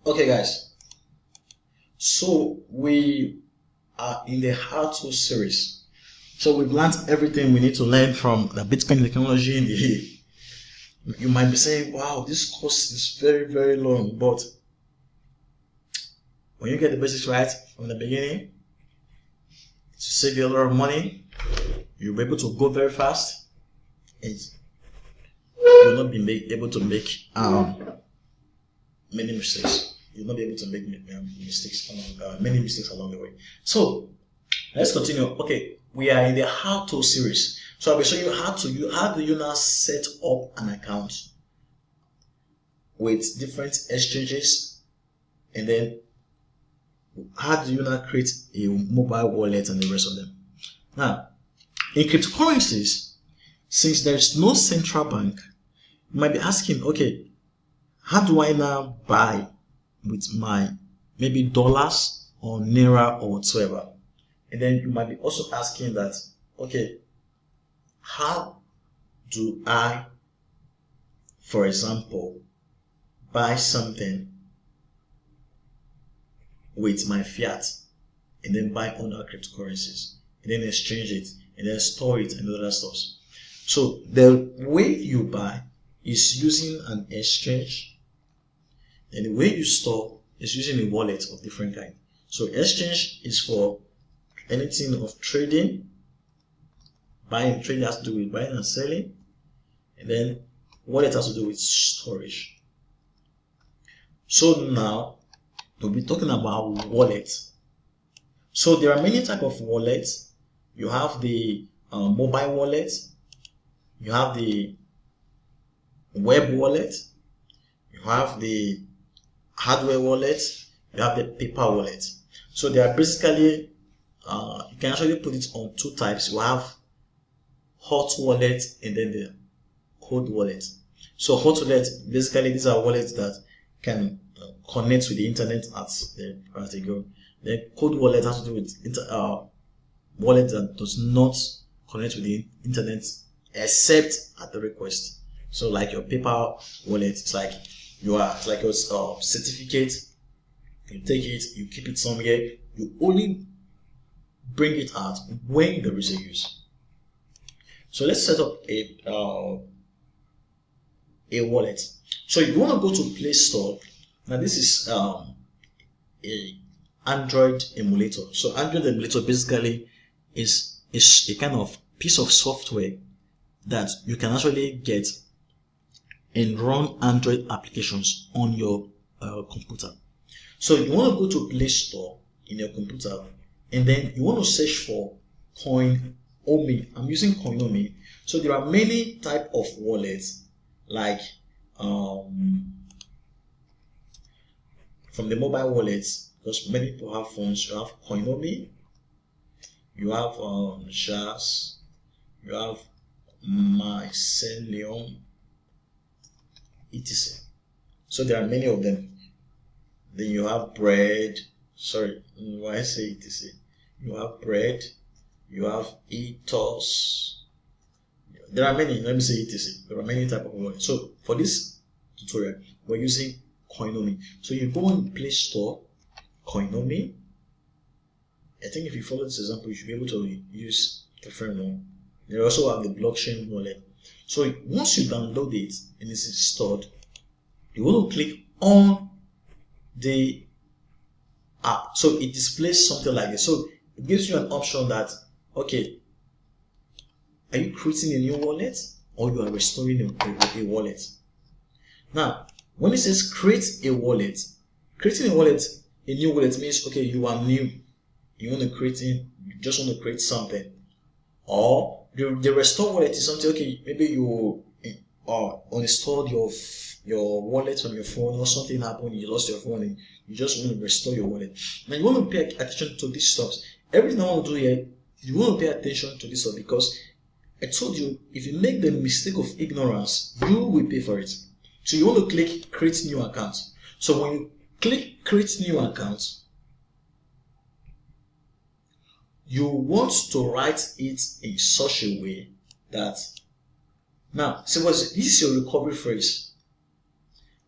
Okay, guys. So we are in the How To series. So we've learned everything we need to learn from the Bitcoin technology. You might be saying, wow, this course is very, very long. But when you get the basics right from the beginning, to save you a lot of money, you'll be able to go very fast, and you'll not be able to make many mistakes. You'll not be able to make many mistakes along the way. So let's continue. Okay, we are in the How To series. So I'll be showing you how do you now set up an account with different exchanges, and then how do you now create a mobile wallet and the rest of them. Now, in cryptocurrencies, since there's no central bank, you might be asking, okay, how do I now buy with my maybe dollars or naira or whatsoever? And then you might be also asking that, okay, how do I, for example, buy something with my fiat and then buy other cryptocurrencies and then exchange it and then store it and other stuff? So the way you buy is using an exchange, and the way you store is using a wallet of different kind. So exchange is for anything of trading. Trading has to do with buying and selling, and then wallet has to do with storage. So now we'll be talking about wallets. So there are many types of wallets. You have the mobile wallet, you have the web wallet, you have the hardware wallet, you have the paper wallet. So they are basically, you can actually put it on two types. You have hot wallet and then the cold wallet. So hot wallet, basically these are wallets that can connect with the internet as they go. The cold wallet has to do with wallet that does not connect with the internet except at the request. So like your paper wallet, it's like your certificate. You take it, you keep it somewhere. You only bring it out when there is a use. So let's set up a wallet. So you want to go to Play Store. Now this is a Android emulator. So Android emulator basically is a kind of piece of software that you can actually get and run Android applications on your computer. So you want to go to Play Store in your computer, and then you want to search for Coinomi. I'm using Coinomi. So there are many type of wallets, like from the mobile wallets, because many people have phones. You have Coinomi, you have Jaxx, you have Myceleum, etc. So there are many of them. Then you have bread. Sorry, why I say etc? You have bread. You have Ethos. There are many. Let me say etc. There are many type of wallets. So for this tutorial, we're using Coinomi. So you go on Play Store, Coinomi. I think if you follow this example, you should be able to use different one. They also have the blockchain wallet. So once you download it and it's installed, you want to click on the app. So it displays something like this. So it gives you an option that, okay, are you creating a new wallet or you are restoring a wallet? Now, when it says create a wallet, creating a wallet, a new wallet means, okay, you are new. You just want to create something. Or the restore wallet is something, okay, maybe you uninstalled your wallet from your phone, or something happened, you lost your phone, and you just want to restore your wallet. Now you want to pay attention to these stuff. Everything I want to do here, you want to pay attention to this stuff, because I told you, if you make the mistake of ignorance, you will pay for it. So you want to click create new account. So when you click create new account, you want to write it in such a way that, now, see, this is your recovery phrase.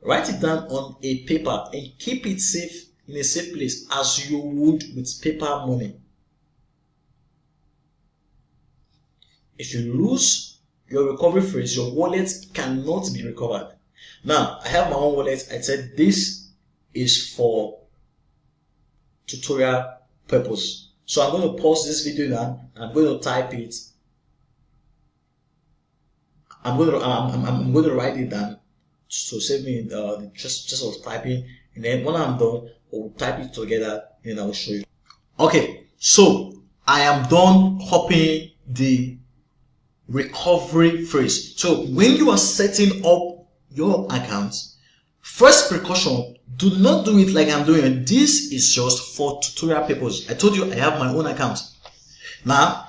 write it down on a paper and keep it safe in a safe place as you would with paper money. If you lose your recovery phrase, your wallet cannot be recovered. Now, I have my own wallet. I said this is for tutorial purpose. So I'm going to pause this video now. I'm going to type it. I'm going to write it down to save me just of typing, and then when I'm done, I'll type it together and I'll show you. Okay, so I am done copying the recovery phrase. So when you are setting up your account, first precaution, do not do it like I'm doing. This is just for tutorial purpose. I told you I have my own account. Now,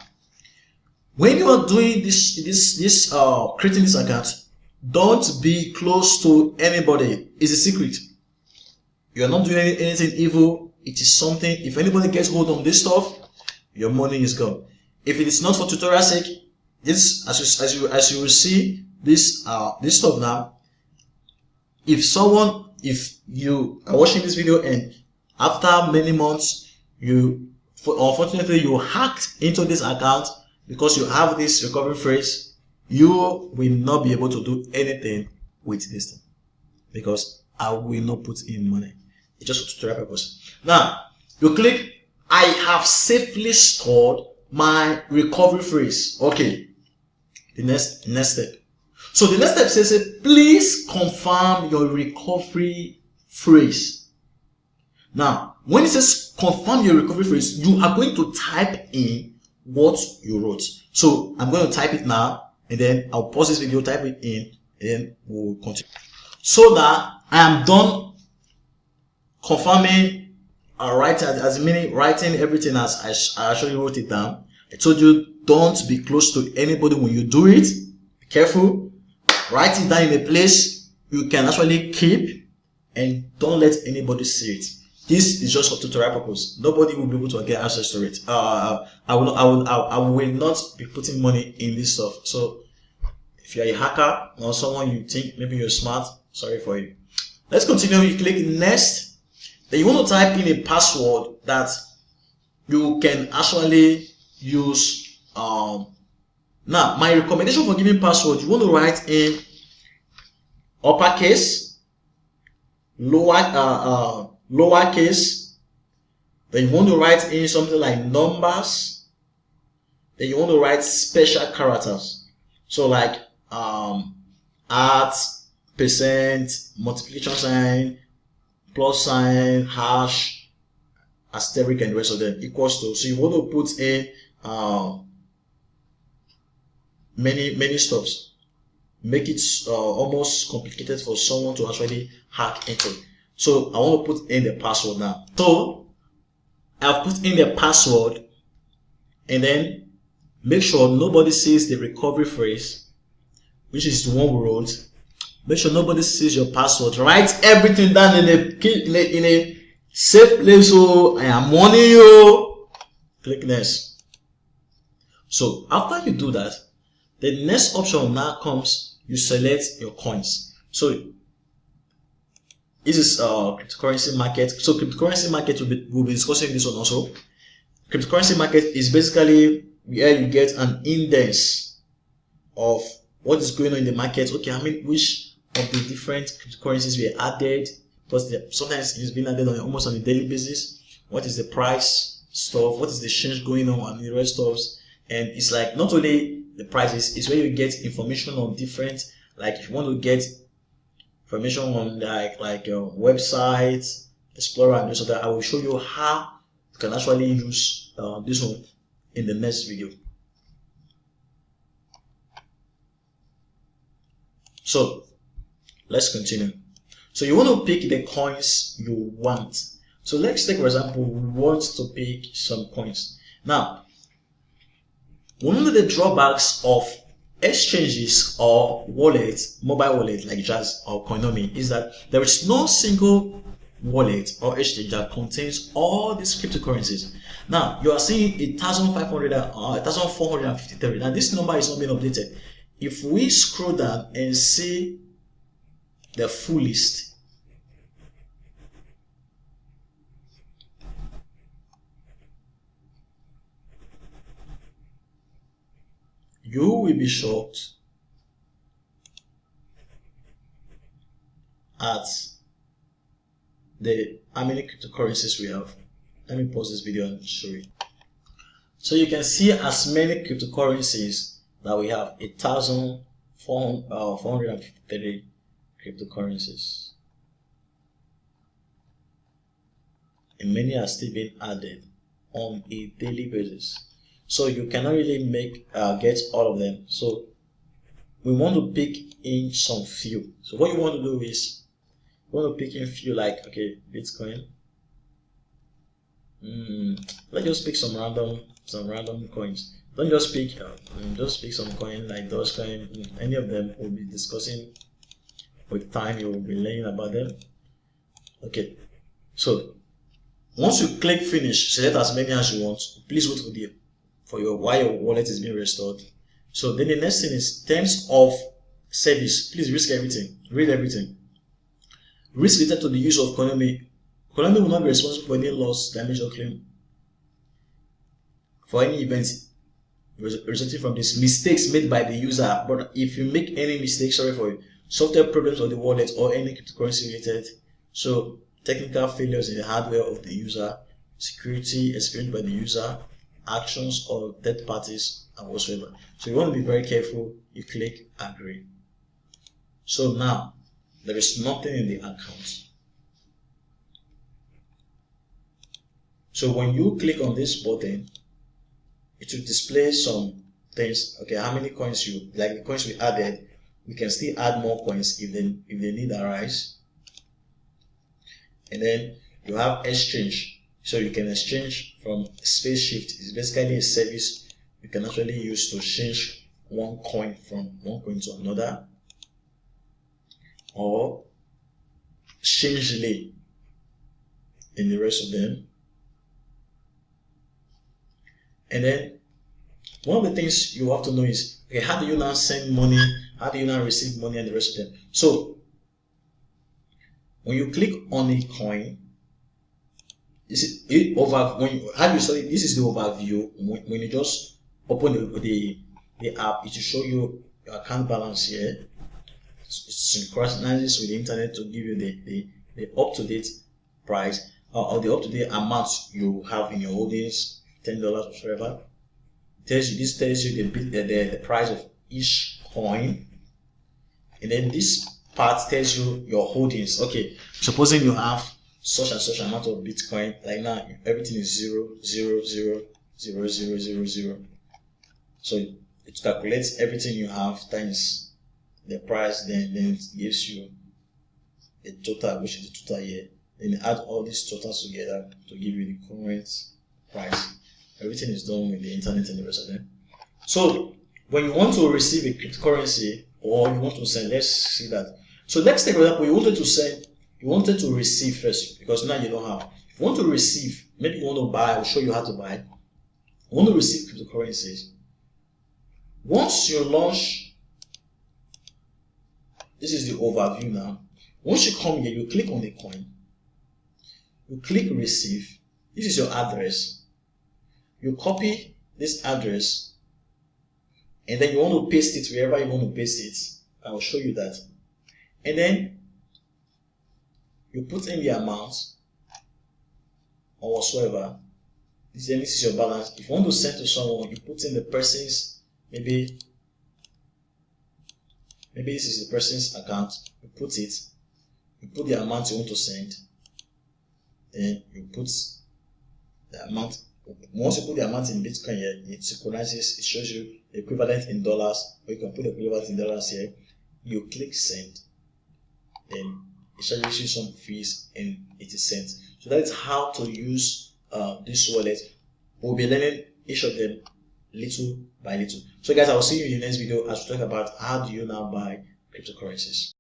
when you are doing creating this account, don't be close to anybody. It's a secret. You are not doing anything evil. It is something. If anybody gets hold of this stuff, your money is gone. If it is not for tutorial sake, this as you will see this stuff now. If you are watching this video and after many months unfortunately you hacked into this account because you have this recovery phrase, you will not be able to do anything with this thing because I will not put in money. It's just for tutorial purpose. Now you click I have safely stored my recovery phrase. Okay. The next step. So the next step says, please confirm your recovery phrase. Now, when it says confirm your recovery phrase, you are going to type in what you wrote. So I'm going to type it now, and then I'll pause this video, type it in, and then we'll continue. So that I am done confirming, writing everything as I actually wrote it down. I told you, don't be close to anybody when you do it. Be careful. Write it down in a place you can actually keep, and don't let anybody see it. This is just for tutorial purpose. Nobody will be able to get access to it. I will not be putting money in this stuff. So if you're a hacker or someone you think maybe you're smart, sorry for you. Let's continue. You click next. Then you want to type in a password that you can actually use. Now, my recommendation for giving password, you want to write in uppercase, lowercase. Then you want to write in something like numbers. Then you want to write special characters. So like at, percent, multiplication sign, plus sign, hash, asterisk, and the rest of them equals to. So you want to put in many stuffs. Make it almost complicated for someone to actually hack into. So I want to put in the password now. So I've put in the password, and then make sure nobody sees the recovery phrase, which is the one we wrote. Make sure nobody sees your password. Write everything down in a safe place. So I am warning you. Click next. So after you do that, the next option now comes. You select your coins. So this is cryptocurrency market. So cryptocurrency market we'll be discussing this one also. Cryptocurrency market is basically where you get an index of what is going on in the market. Okay, I mean which of the different cryptocurrencies were added, because sometimes it's been added on almost on a daily basis. What is the price stuff? What is the change going on and the rest of? And it's like not only the prices, it's where you get information on different, like if you want to get information on like your website, Explorer, and so that I will show you how you can actually use this one in the next video. So let's continue. So you want to pick the coins you want. So let's take, for example, we want to pick some coins. Now, one of the drawbacks of exchanges or wallets, mobile wallet like Jaxx or Coinomi, is that there is no single wallet or exchange that contains all these cryptocurrencies. Now you are seeing 1,500 or 1,453. Now this number is not being updated. If we scroll down and see the full list. You will be shocked at how many cryptocurrencies we have. Let me pause this video and show you. So you can see as many cryptocurrencies that we have, 1,453 cryptocurrencies. And many are still being added on a daily basis. So you cannot really get all of them. So we want to pick in some few. So what you want to do is you want to pick in few, like, okay, Bitcoin. Let's just pick some random coins. Don't just pick some coin like Dogecoin. Any of them we'll be discussing with time. You will be learning about them. Okay, so once you click finish, select as many as you want. Please wait while your wallet is being restored. So then the next thing is terms of service. Please read everything. Risk related to the use of Coinomi. Coinomi will not be responsible for any loss, damage, or claim for any events resulting from this. Mistakes made by the user. But if you make any mistakes, sorry for it. Software problems of the wallet or any cryptocurrency related. So technical failures in the hardware of the user, security experienced by the user, actions of third parties, and whatsoever. So you want to be very careful. You click agree. So now there is nothing in the account. So when you click on this button, it will display some things. Okay, how many coins like the coins we added. We can still add more coins if the need arise. And then you have exchange. So you can exchange from Spaceshift. It's basically a service you can actually use to change one coin from one coin to another. Or Changely in the rest of them. And then one of the things you have to know is, okay, how do you now send money? How do you now receive money and the rest of them? So when you click on a coin, this is how do you study? This is the overview. When you just open the app, it will show you your account balance here. It synchronizes with the internet to give you the up-to-date price or the up-to-date amount you have in your holdings, $10 or whatever. This tells you the price of each coin, and then this part tells you your holdings. Okay, supposing you have such and such amount of Bitcoin, like now everything is 0.0000000. So it calculates everything you have times the price, then it gives you a total, which is the total here. Then you add all these totals together to give you the current price. Everything is done with the internet and the rest of them. So when you want to receive a cryptocurrency or you want to send, let's see that. So let's take for example, you wanted to receive first, because now you don't have. If you want to receive, maybe you want to buy, I'll show you how to buy. You want to receive cryptocurrencies. Once you launch, this is the overview now. Once you come here, you click on the coin. You click receive. This is your address. You copy this address and then you want to paste it wherever you want to paste it. I will show you that. And then you put in the amount or whatsoever. This is your balance. If you want to send to someone, you put in the person's, maybe this is the person's account. You put the amount you want to send. Then you put the amount. Once you put the amount in Bitcoin here, it synchronizes, it shows you the equivalent in dollars, or you can put the equivalent in dollars here. You click send, then it charges you some fees and it is sent. So that is how to use this wallet. We'll be learning each of them little by little. So guys, I will see you in the next video as we talk about how do you now buy cryptocurrencies.